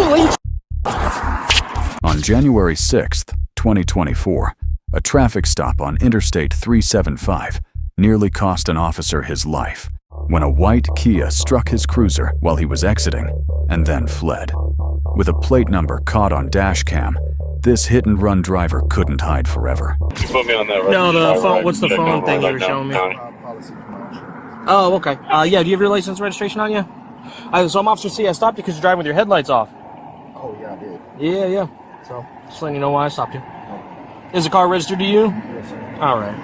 Holy! On January 6th, 2024, a traffic stop on Interstate 375 nearly cost an officer his life when a white Kia struck his cruiser while he was exiting and then fled. With a plate number caught on dash cam, this hit-and-run driver couldn't hide forever. You put me on that right. No, the phone. What's the phone thing you were showing me? Oh, okay. Yeah. Do you have your license and registration on you? So I'm Officer C. I stopped you because you're driving with your headlights off. Oh yeah, I did. Yeah. So just letting you know why I stopped you. Is the car registered to you? Yes, sir. All right.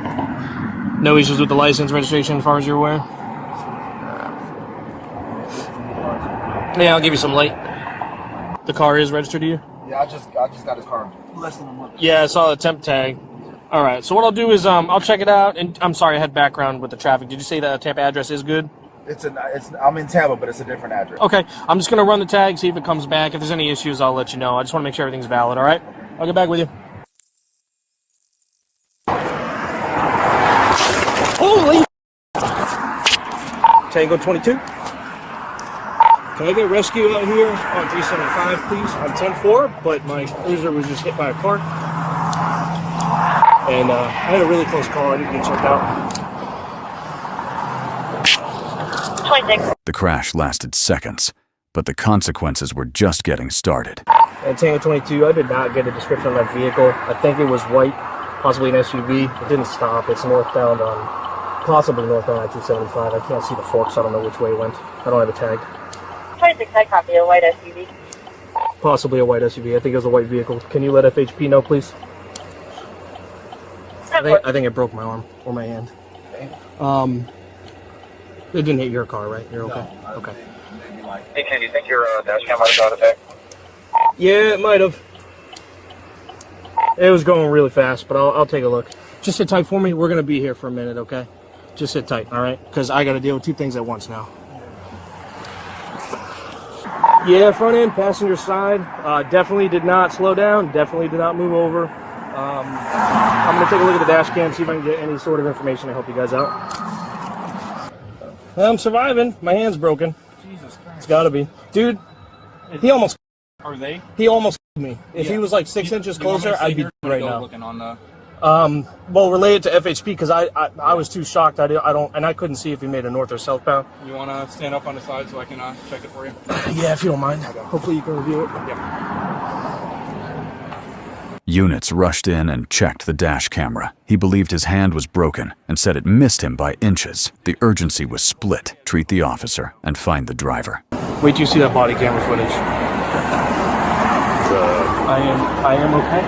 No issues with the license registration as far as you're aware? Yeah, I'll give you some light. The car is registered to you? Yeah, I just got his car less than a month. Yeah, I saw the temp tag. All right. So what I'll do is I'll check it out. And I'm sorry, I had background with the traffic. Did you say the Tampa address is good? I'm in Tampa, but it's a different address. Okay. I'm just gonna run the tag, see if it comes back. If there's any issues, I'll let you know. I just want to make sure everything's valid. All right. I'll get back with you. Holy! Tango 22. Can I get rescue out here on 375, please? I'm 10-4, but my cruiser was just hit by a car. And I had a really close call. I need to get checked out. 26. The crash lasted seconds, but the consequences were just getting started. And Tango 22, I did not get a description of that vehicle. I think it was white, possibly an SUV. It didn't stop. It's northbound on, possibly northbound on 275. I can't see the forks. I don't know which way it went. I don't have a tag. 26, I copy a white SUV. Possibly a white SUV. I think it was a white vehicle. Can you let FHP know, please? I think it broke my arm or my hand. It didn't hit your car, right? You're okay? No, okay. Hey, Ken, do you think your dash cam might have got attacked? Yeah, it might have. It was going really fast, but I'll take a look. Just sit tight for me. We're going to be here for a minute, okay? Just sit tight, all right? Because I got to deal with two things at once now. Yeah, front end, passenger side. Definitely did not slow down. Definitely did not move over. I'm going to take a look at the dash cam, see if I can get any sort of information to help you guys out. I'm surviving. My hand's broken. Jesus Christ. It's got to be. Dude, he almost... Are they? He almost me. If he was like 6 inches closer, I'd be right now. Looking on the... Well, relay it to FHP because I was too shocked. I don't, and I couldn't see if he made a north or southbound. You want to stand up on the side so I can check it for you? Yeah, if you don't mind. Hopefully you can review it. Yeah. Units rushed in and checked the dash camera. He believed his hand was broken and said it missed him by inches. The urgency was split. Treat the officer and find the driver. Wait till you see that body camera footage. I am okay.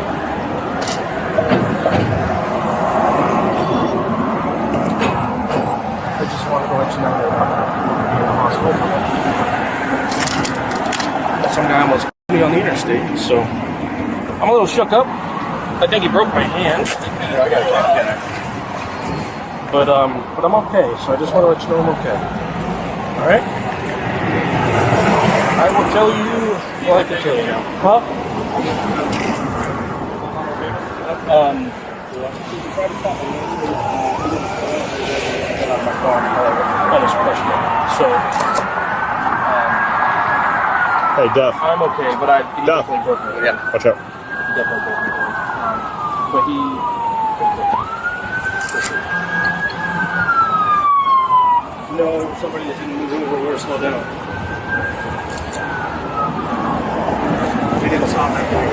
I just wanted to let you know that I'm in the hospital for some guy almost me on the interstate, so I'm a little shook up. I think he broke my hand. Yeah, I got it. But I'm okay, so I just want to let you know I'm okay. Alright? I will tell you what I can tell you. Huh? Almost crushed it. So, hey, Duff. I'm okay, but he Duff. definitely broke me. Yeah, watch out. He definitely broke me. But he... No, somebody that didn't move over or slow down. They didn't stop that way.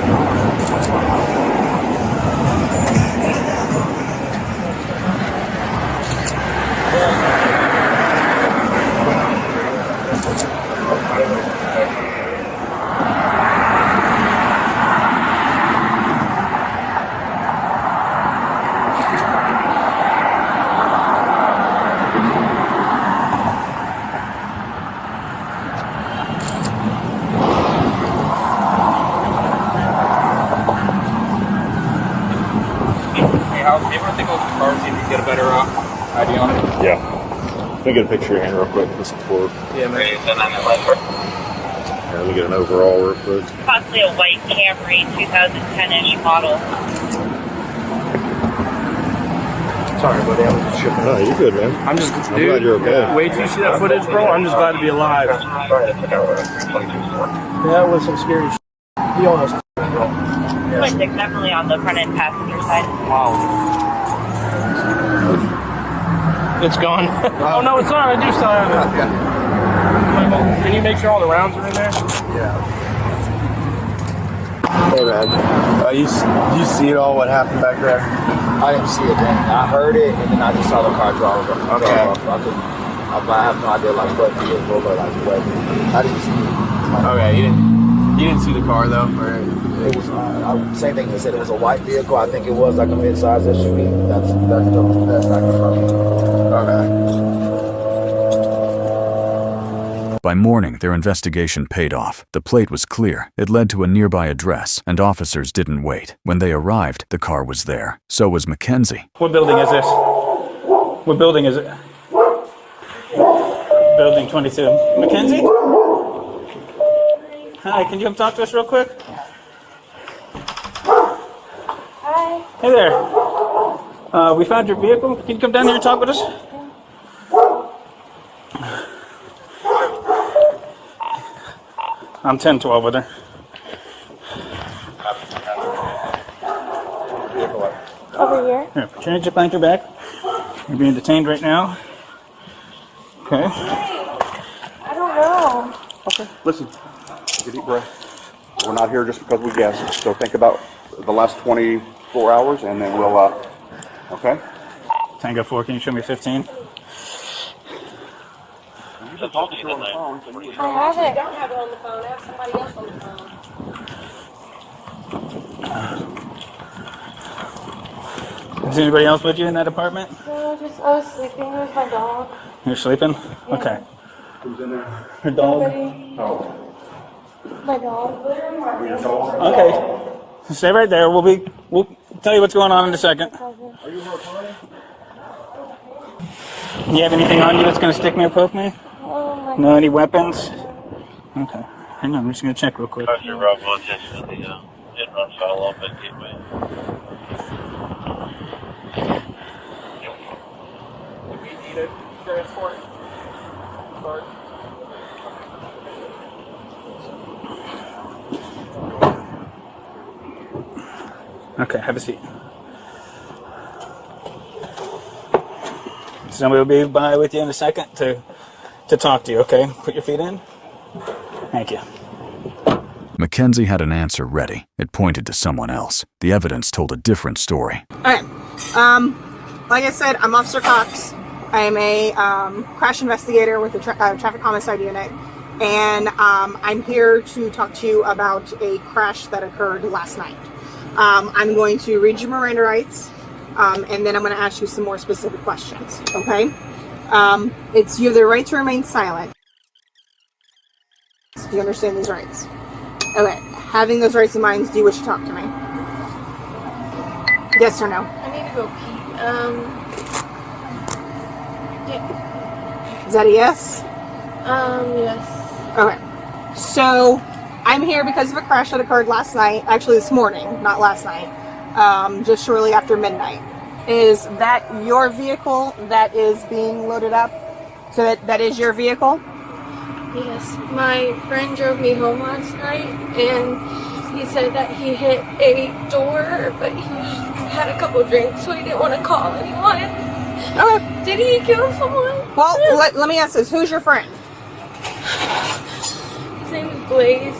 Maybe I think I'll take a look at the car and see if we can get a better idea on it. Yeah. Let me get a picture of your hand real quick. This before. Yeah, man. Let me get an overall real quick. Possibly a white Camry, 2010-ish model. Sorry, buddy. I'm just tripping. No, you're good, man. I'm just, I'm glad you're okay. Wait till you see that footage, bro. I'm just glad to be alive. That was some scary shit. He almost, bro. 26, definitely on the front end passenger side. Wow. It's gone. Oh, no, it's not. I do still have it. Can you make sure all the rounds are in there? Yeah. Hey man, you see it all? What happened back there? I didn't see it then. I heard it, and then I just saw the car drive off. Okay. I have no idea like what vehicle or like what. I didn't see it. Okay, you didn't see the car though, or It was same thing. They said it was a white vehicle. I think it was like a mid-size SUV. That's the best I can remember. okay. By morning, their investigation paid off. The plate was clear. It led to a nearby address, and officers didn't wait. When they arrived, the car was there. So was Mackenzie. What building is this? What building is it? Building 22. Mackenzie? Hi, can you come talk to us real quick? Hi. Hey there. We found your vehicle. Can you come down here and talk with us? I'm 10-12 with her. Over here. Here, put your hands behind your back. You're being detained right now. Okay. I don't know. Okay, listen, take a deep breath. We're not here just because we guessed, so think about the last 24 hours and then we'll, okay? Tango 4, can you show me 15? You can talk to her on the phone. I have it. don't have it on the phone. I have somebody else on the phone. Is anybody else with you in that apartment? No, I was sleeping with my dog. You're sleeping? Yeah. Okay. Who's in there? Her dog? Nobody. Oh, My dog. your dog? Okay. Stay right there. We'll tell you what's going on in a second. You have anything on you that's going to stick me or poke me? Oh my No, any weapons? Okay. Hang on, I'm just going to check real quick. Your Bravo attention to the hit and run follow up at Gateway. Do we need a transport? Okay, have a seat. Somebody will be by with you in a second to talk to you, okay? Put your feet in. Thank you. Mackenzie had an answer ready. It pointed to someone else. The evidence told a different story. Okay. Like I said, I'm Officer Cox. I am a crash investigator with the traffic homicide unit, and I'm here to talk to you about a crash that occurred last night. I'm going to read you Miranda rights, and then I'm going to ask you some more specific questions. Okay? You have the right to remain silent. Do you understand these rights? Okay. Having those rights in mind, do you wish to talk to me? Yes or no? I need to go pee. Is that a yes? Yes. Okay. So, I'm here because of a crash that occurred last night. Actually, this morning, not last night. Just shortly after midnight. Is that your vehicle that is being loaded up? So that is your vehicle? Yes, my friend drove me home last night, and he said that he hit a door, but he had a couple drinks, so he didn't want to call anyone. Okay. Did he kill someone? Well, let me ask this. Who's your friend? His name is Blaze.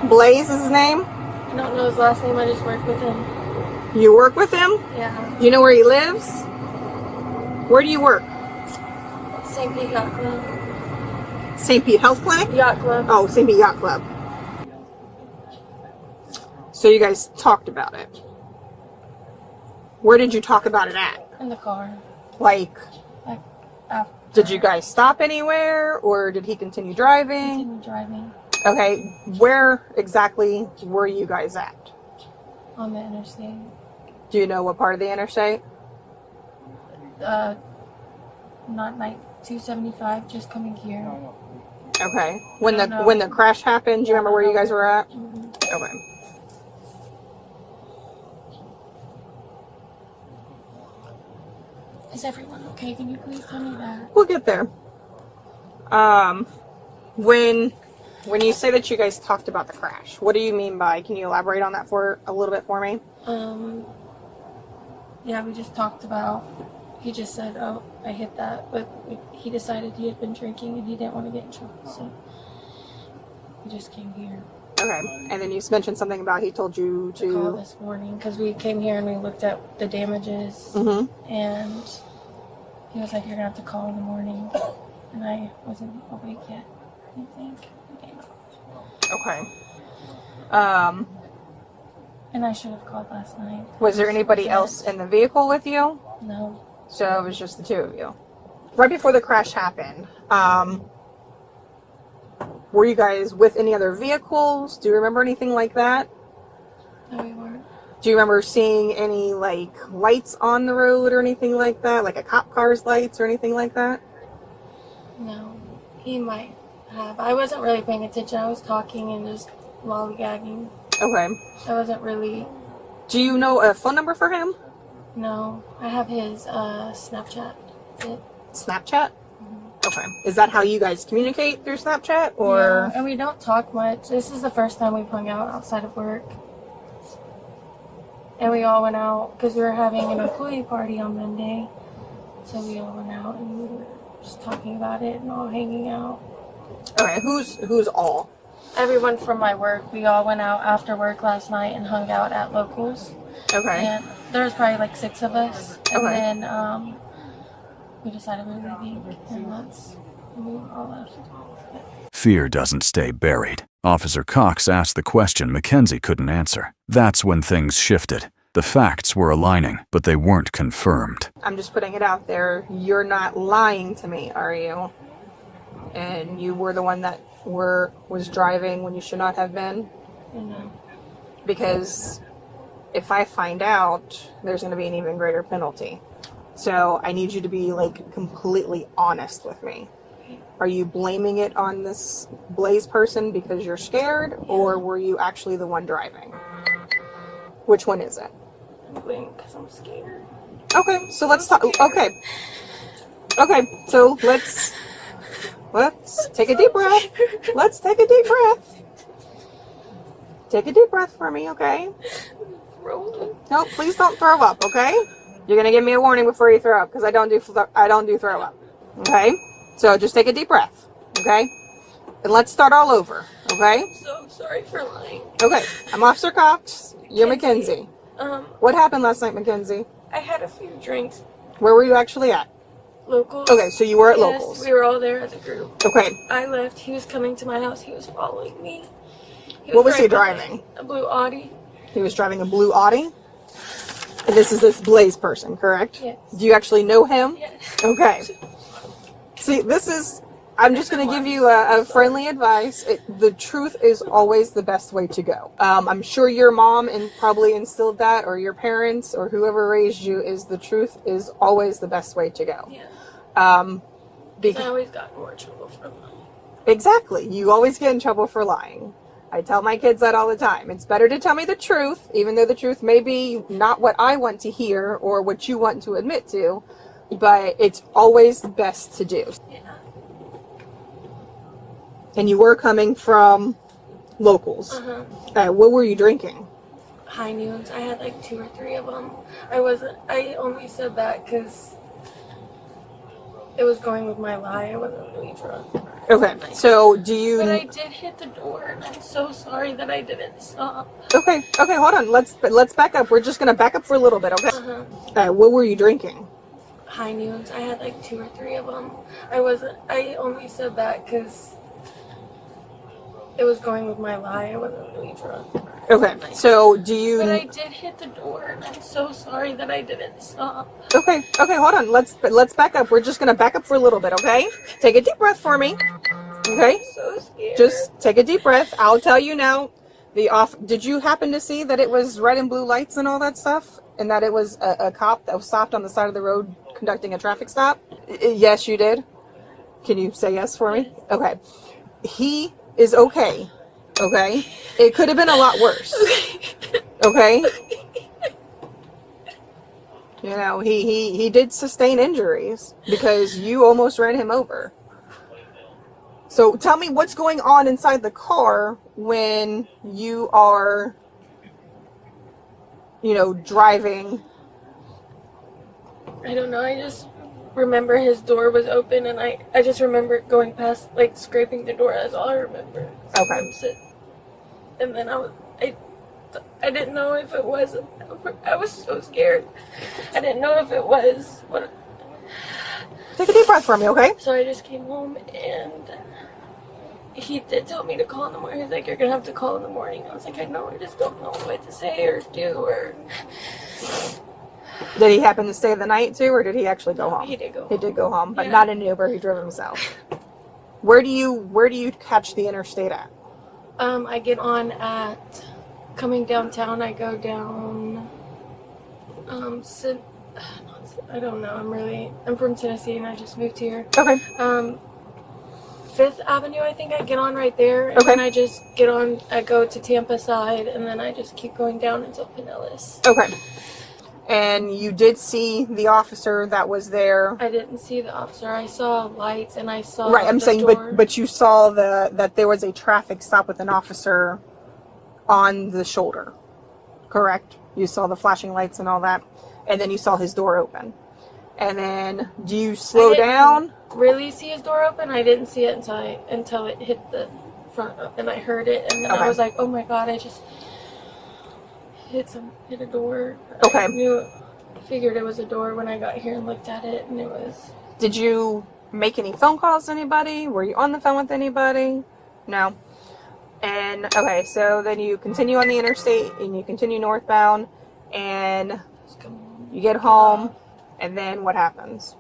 Blaze is his name? I don't know his last name, I just work with him. You work with him? Yeah. Do you know where he lives? Where do you work? St. Pete Yacht Club. St. Pete Health Clinic? Yacht Club. Oh, St. Pete Yacht Club. So you guys talked about it. Where did you talk about it at? In the car. Like, After did you guys stop anywhere, or did he continue driving? continue driving Okay, where exactly were you guys at? on the interstate. Do you know what part of the interstate? Not night 275, just coming here. Okay. When No. when the crash happened, do you remember where you guys were at? Mhm. Okay. Is everyone okay? Can you please tell me that? We'll get there. When you say that you guys talked about the crash, what do you mean by? Can you elaborate on that for a little bit for me? Yeah, we just talked about. He just said, "Oh, I hit that," but he decided he had been drinking and he didn't want to get in trouble, so we just came here. Okay, and then you mentioned something about he told you to call this morning because we came here and we looked at the damages, and he was like, "You're gonna have to call in the morning," and I wasn't awake yet. I think. Okay. And I should have called last night. Was there anybody else in the vehicle with you? No. So it was just the two of you. Right before the crash happened, were you guys with any other vehicles? Do you remember anything like that? No, we weren't. Do you remember seeing any, like, lights on the road or anything like that? Like a cop car's lights or anything like that? No. He might have. I wasn't really paying attention. I was talking and just lollygagging. Okay. I wasn't really... Do you know a phone number for him? No. I have his Snapchat. That's it. Snapchat? Okay. Is that how you guys communicate through Snapchat, or? Yeah, and we don't talk much. This is the first time we've hung out outside of work. And we all went out because we were having an employee party on Monday. So we all went out and we were just talking about it and all hanging out. Okay, who's all? Everyone from my work. We all went out after work last night and hung out at Locals. Okay. And there was probably like 6 of us. And Okay. then we decided we were leaving, and we all left. Fear doesn't stay buried. Officer Cox asked the question Mackenzie couldn't answer. That's when things shifted. The facts were aligning, but they weren't confirmed. I'm just putting it out there. You're not lying to me, are you? And you were the one that was driving when you should not have been? No. Because if I find out, there's going to be an even greater penalty. So I need you to be, like, completely honest with me. Are you blaming it on this Blaze person because you're scared, or were you actually the one driving? Which one is it? I'm blaming because I'm scared. Okay, so let's talk. Okay, so let's take a deep breath. Let's take a deep breath. Take a deep breath for me, okay? No, please don't throw up, okay? You're gonna give me a warning before you throw up, because I don't do throw up. Okay? So just take a deep breath, okay? And let's start all over, okay? So sorry for lying. Okay, I'm Officer Cox. You're Mackenzie. What happened last night, Mackenzie? I had a few drinks. Where were you actually at? Locals. Okay, so you were at Yes, Locals. we were all there as a group. Okay. I left. He was coming to my house. He was following me. What was he right behind driving? A blue Audi. He was driving a blue Audi? And this is this Blaze person, correct? Yes. Do you actually know him? Yes. Okay. See, I'm just going to give you a friendly advice. The truth is always the best way to go. I'm sure your mom probably instilled that, or your parents, or whoever raised you, is the truth is always the best way to go. Yeah. Um, I always got more trouble for lying. Exactly. You always get in trouble for lying. I tell my kids that all the time. It's better to tell me the truth, even though the truth may be not what I want to hear or what you want to admit to, but it's always best to do. Yeah. And you were coming from Locals. What were you drinking? High noons. I had like 2 or 3 of them. I only said that because it was going with my lie. I wasn't really drunk. Okay, so do you... But I did hit the door, and I'm so sorry that I didn't stop. Okay, hold on. Let's back up. We're just going to back up for a little bit, okay? What were you drinking? High noons. I had like 2 or 3 of them. I only said that because it was going with my lie. I wasn't really drunk. Okay, so do you... But I did hit the door, and I'm so sorry that I didn't stop. Okay, hold on. Let's back up. We're just going to back up for a little bit, okay? Take a deep breath for me. Okay? I'm so scared. Just take a deep breath. I'll tell you now. Did you happen to see that it was red and blue lights and all that stuff? And that it was a cop that was stopped on the side of the road conducting a traffic stop? Yes, you did. Can you say yes for me? Okay. He is okay. Okay? It could have been a lot worse. Okay? You know, he did sustain injuries because you almost ran him over. So tell me what's going on inside the car when you are, you know, driving. I don't know. I just remember his door was open, and I just remember going past, like, scraping the door. That's all I remember. Okay. And then I didn't know if it was. I was so scared. I didn't know if it was what. Take a deep breath for me, okay? So I just came home, and he did tell me to call in the morning. He's like, "You're gonna have to call in the morning." I was like, "I know. I just don't know what to say or do or." Did he happen to stay the night too, or did he actually go home? He did go home. He did go home, but Yeah. not in an Uber. He drove himself. Where do you catch the interstate at? I get on at coming downtown. I go down. I don't know. I'm from Tennessee and I just moved here. Okay. 5th Avenue, I think I get on right there. And then I just get on, I go to Tampa side, and then I just keep going down until Pinellas. Okay. And you did see the officer that was there. I didn't see the officer. I saw lights and I saw Right, I'm the saying, door. but you saw that there was a traffic stop with an officer on the shoulder, correct? You saw the flashing lights and all that, and then you saw his door open. And then, do you slow down? Really see his door open? I didn't see it until it hit the front, and I heard it, and then I was like, "Oh my god!" I just hit a door. Okay. Figured it was a door when I got here and looked at it, and it was. Did you make any phone calls to anybody? Were you on the phone with anybody? No. And okay, so then you continue on the interstate and you continue northbound, and you get home, and then what happens?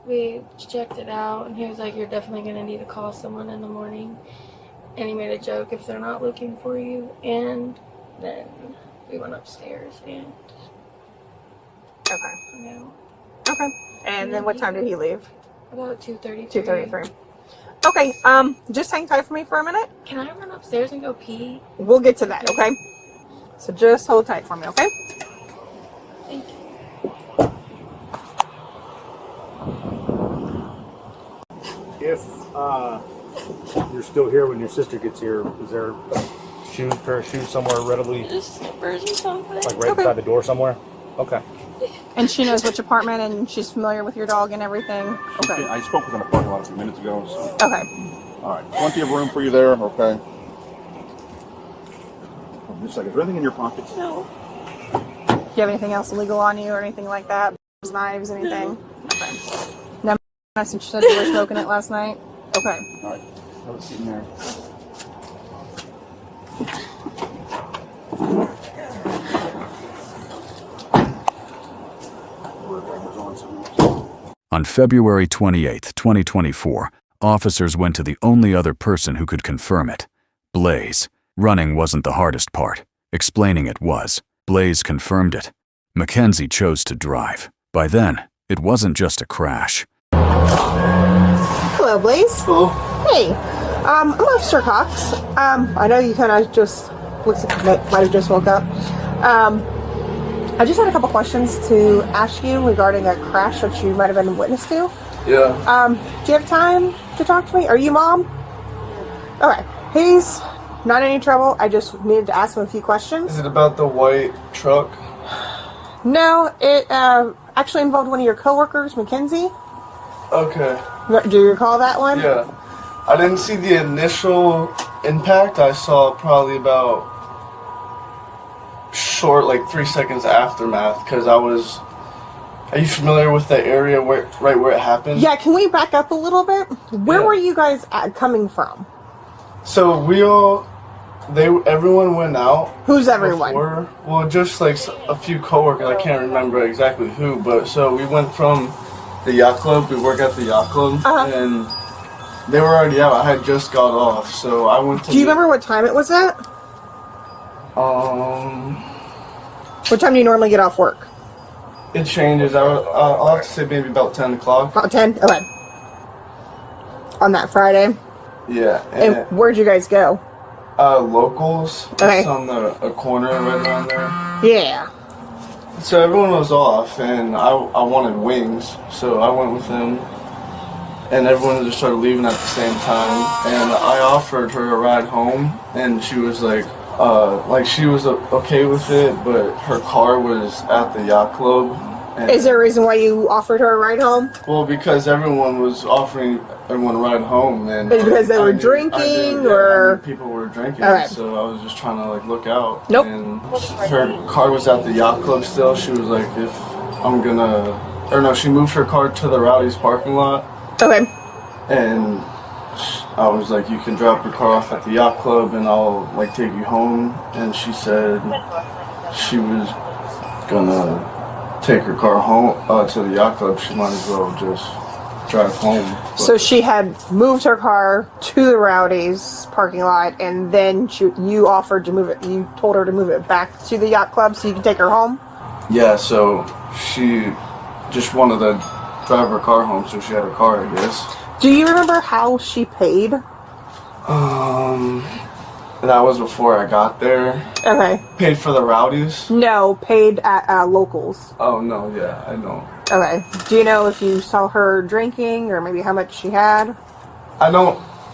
We checked it out, and he was like, "You're definitely going to need to call someone in the morning." And he made a joke, if they're not looking for you. And then we went upstairs and... Okay. Yeah. Okay. And then what time did he leave? About 2:33. 2:33. Okay, just hang tight for me for a minute. Can I run upstairs and go pee? We'll get to that, okay? So just hold tight for me, okay? Thank you. If you're still here when your sister gets here, is there a pair of shoes somewhere readily, Just slippers or something. like right beside the door somewhere? Okay. And she knows which apartment, and she's familiar with your dog and everything. Okay. I spoke with her in the parking lot a few minutes ago. So. Okay. All right. Plenty of room for you there. Okay. Just a second. Is there anything in your pockets? No. Do you have anything else illegal on you or anything like that? Knives, anything? Okay. No, since you said you were smoking it last night? Okay. All right. Have a seat in there. On February 28, 2024, officers went to the only other person who could confirm it, Blaze. Running wasn't the hardest part. Explaining it was. Blaze confirmed it. Mackenzie chose to drive. By then, it wasn't just a crash. Hello, Blaze. Hello. Hey, I'm Officer Cox. I know you kind of just looks like you might have just woke up. I just had a couple questions to ask you regarding a crash that you might have been witness to. Yeah. Do you have time to talk to me? Are you mom? Okay. He's not in any trouble. I just needed to ask him a few questions. Is it about the white truck? No, it actually involved one of your coworkers, Mackenzie. Okay. Do you recall that one? Yeah. I didn't see the initial impact. I saw probably about short, like 3 seconds aftermath, because I was... Are you familiar with the area right where it happened? Yeah, can we back up a little bit? Where were you guys coming from? So everyone went out. Who's everyone? Before. Well, just like a few coworkers. I can't remember exactly who, but so we went from the yacht club. We work at the yacht club, and they were already out. I had just got off, so I went to. Do you remember what time it was at? What time do you normally get off work? It changes. I'll have to say maybe about 10 o'clock. About 10? Okay. On that Friday? Yeah. And where'd you guys go? Locals. Okay. It's on a corner right around there. Yeah. So everyone was off, and I wanted wings, so I went with him. And everyone just started leaving at the same time. And I offered her a ride home, and she was like she was okay with it, but her car was at the yacht club. And Is there a reason why you offered her a ride home? well, because everyone was offering everyone a ride home, and because they were drinking, or people were drinking, okay. So I was just trying to like look out. Nope. And her car was at the yacht club still. She was like, if I'm gonna, or no, she moved her car to the Rowdy's parking lot. Okay. And I was like, you can drop your car off at the yacht club, and I'll like take you home. And she said she was gonna take her car home to the yacht club. She might as well just drive home. But So she had moved her car to the Rowdy's parking lot, and then you offered to move it. You told her to move it back to the yacht club so you could take her home. yeah, so she just wanted to drive her car home, so she had her car, I guess. Do you remember how she paid? That was before I got there. Okay. Paid for the Rowdies? No, paid at locals. Oh, no, yeah, I know. Okay. Do you know if you saw her drinking, or maybe how much she had? I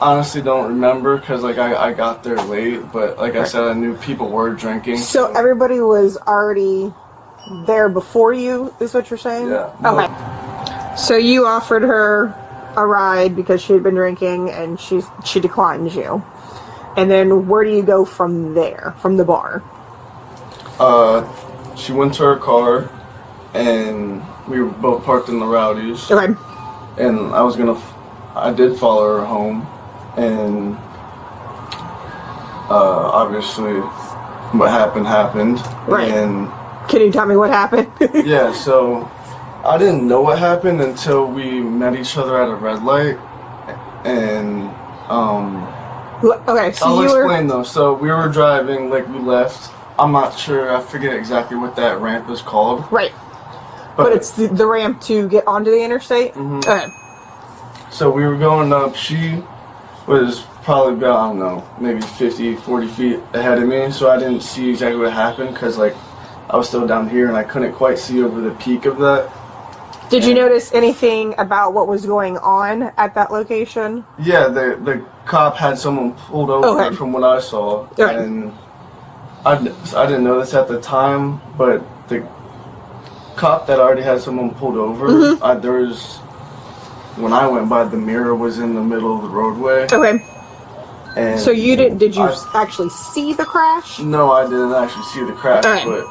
honestly don't remember, because like I got there late, but like I said, I knew people were drinking. So everybody was already there before you, is what you're saying? Yeah. Okay. So you offered her a ride because she had been drinking, and she declined you. And then where do you go from there, from the bar? She went to her car, and we were both parked in the Rowdies. Okay. And I did follow her home, and obviously what happened. Right. And can you tell me what happened? yeah, so I didn't know what happened until we met each other at a red light, and okay, so I'll you explain though. So we were driving, like we left. I'm not sure. I forget exactly what that ramp is called. Right. But it's the ramp to get onto the interstate? Mm-hmm. Okay. So we were going up. She was probably about, I don't know, maybe 50, 40 feet ahead of me. So I didn't see exactly what happened, because like I was still down here and I couldn't quite see over the peak of that. Did you notice anything about what was going on at that location? Yeah, the cop had someone pulled over from what I saw. Okay. And I didn't know this at the time, but the cop that already had someone pulled over, when I went by, the mirror was in the middle of the roadway. Okay. And so did you actually see the crash? No, I didn't actually see the crash, okay. But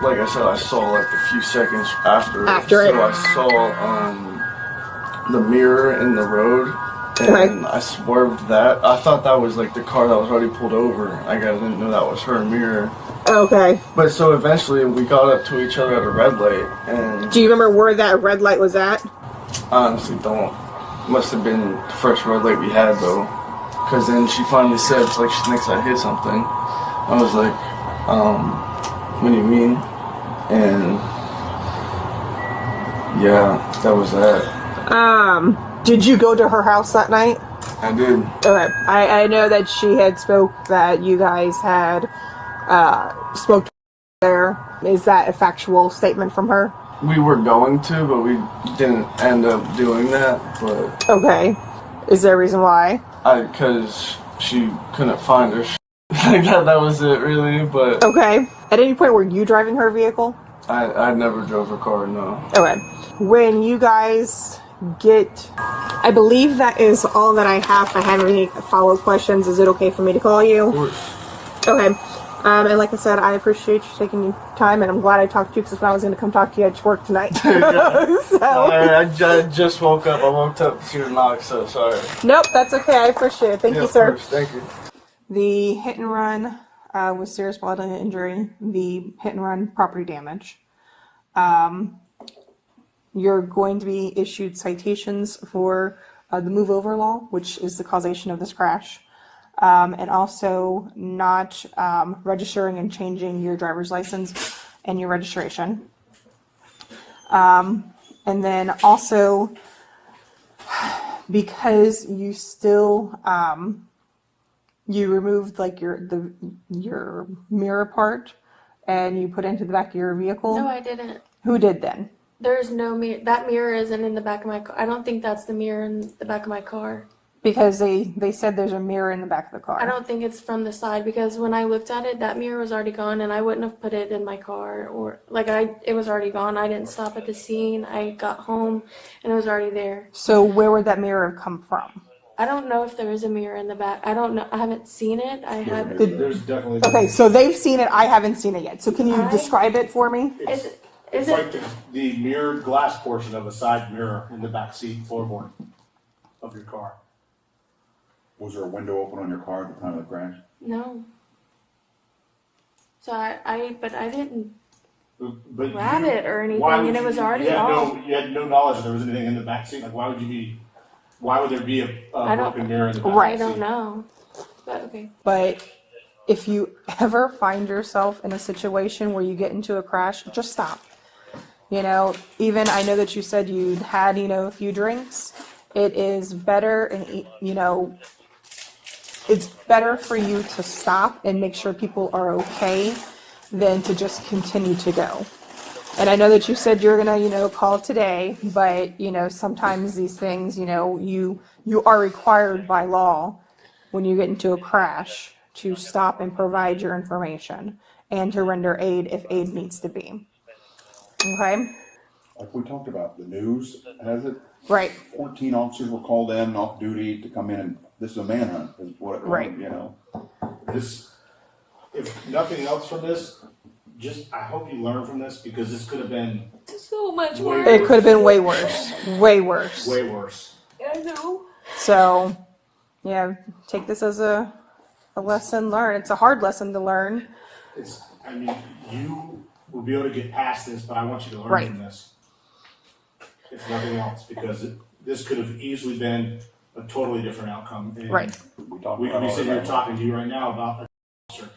like I said, I saw like a few seconds after it. So I saw the mirror in the road, and I swerved that. I thought that was like the car that was already pulled over. I didn't know that was her mirror. Okay. But so eventually we got up to each other at a red light, and do you remember where that red light was at? I honestly don't. Must have been the first red light we had though, because then she finally said, "It's like she thinks I hit something." I was like, what do you mean? And yeah, that was that. Did you go to her house that night? I did. Okay. I know that she had spoke that you guys had spoke there. Is that a factual statement from her? We were going to, but we didn't end up doing that. But okay. Is there a reason why? Because she couldn't find her. Like that was it, really. But okay. At any point, were you driving her vehicle? I never drove her car, no. Okay. When you guys get, I believe that is all that I have. If I have any follow-up questions, is it okay for me to call you? Of course. Okay. And like I said, I appreciate you taking your time, and I'm glad I talked to you, because if I was going to come talk to you at work tonight. So. I just woke up. I woke up to your knock, so sorry. Nope, that's okay. I appreciate it. Thank you, sir. Of course. Thank you. The hit and run with serious bodily injury, the hit and run property damage. You're going to be issued citations for the move over law, which is the causation of this crash. And also not registering and changing your driver's license and your registration. And then also, because you still you removed like your mirror part, and you put it into the back of your vehicle? No, I didn't. Who did then? There's no mirror. That mirror isn't in the back of my car. I don't think that's the mirror in the back of my car. Because they said there's a mirror in the back of the car. I don't think it's from the side, because when I looked at it, that mirror was already gone, and I wouldn't have put it in my car, or it was already gone. I didn't stop at the scene. I got home and it was already there. So where would that mirror have come from? I don't know if there is a mirror in the back. I don't know. I haven't seen it. I haven't. There's definitely. Okay, so they've seen it. I haven't seen it yet. So can you describe it for me? Is It's it? like the mirrored glass portion of a side mirror in the back seat floorboard of your car. Was there a window open on your car at the time of the crash? No. So but I didn't But grab it or anything, why would and it was you- already you had off. you had no knowledge that there was anything in the back seat. Like, why would there be a broken mirror in the back Right. I don't know. But okay. But if you ever find yourself in a situation where you get into a crash, just stop. You know, even I know that you said you'd had, a few drinks. It is better, and it's better for you to stop and make sure people are okay than to just continue to go. And I know that you said you're gonna, call today, but sometimes these things, you are required by law when you get into a crash to stop and provide your information and to render aid if aid needs to be. Okay? Like we talked about, the news has it. Right. 14 officers were called in off duty to come in, and this is a manhunt, is what it was, Right. This, if nothing else from this, I hope you learn from this, because this could have been So much worse. It could have been way worse. Way worse. way worse. I know. So, yeah, take this as a lesson learned. It's a hard lesson to learn. You will be able to get past this, but I want you to learn Right. from this. If nothing else, because this could have easily been a totally different outcome. And Right. we could be sitting here talking to you right now about a officer.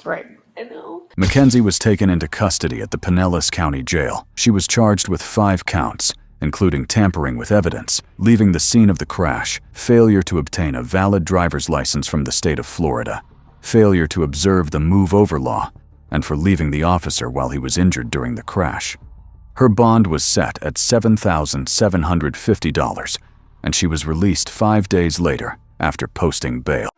Right. I know. Mackenzie was taken into custody at the Pinellas County Jail. She was charged with 5 counts, including tampering with evidence, leaving the scene of the crash, failure to obtain a valid driver's license from the state of Florida, failure to observe the move-over law, and for leaving the officer while he was injured during the crash. Her bond was set at $7,750, and she was released 5 days later after posting bail.